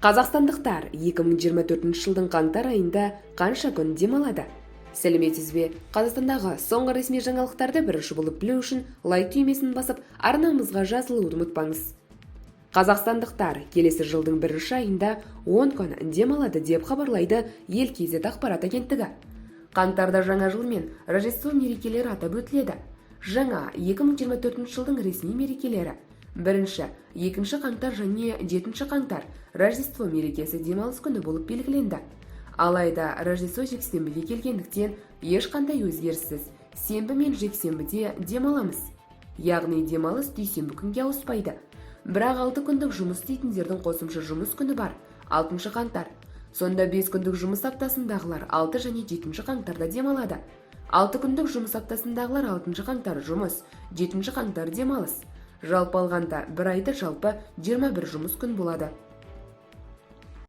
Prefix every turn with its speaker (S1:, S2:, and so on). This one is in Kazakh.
S1: Қазақстандықтар 2024 жылдың қаңтар айында қанша күн демалады? Сәлеметсіз бе? Қазақстандағы соңғы ресми жаңалықтарды бірінші болып білу үшін лайк түймесін басып, арнамызға жазылуды ұмытпаңыз. Қазақстандықтар келесі жылдың бірінші айында 10 күн демалады деп хабарлайды Ел-Кезет ақпарат агенттігі. Қаңтарда жаңа жыл мен Рождество мерекелері атап өтіледі. Жаңа 2024 жылдың ресми мерекелері: 1-2 қаңтар және 7 қаңтар Рождество мерекесі демалыс күні болып белгіленді. Алайда Рождество жексенбіге келгендіктен ешқандай өзгеріссіз сенбі мен жексенбіде демаламыз. Яғни демалыс дүйсенбі күнге ауыспайды. Бірақ 6 күндік жұмыс істейтіндердің қосымша жұмыс күні бар, 6 қаңтар. Сонда 5 күндік жұмыс аптасындағылар 6 және 7 қаңтарда демалады. 6 күндік жұмыс аптасындағылар 6 қаңтар жұмыс, 7 қаңтар демалыс. Жалпы алғанда бір айда жалпы 21 жұмыс күн болады.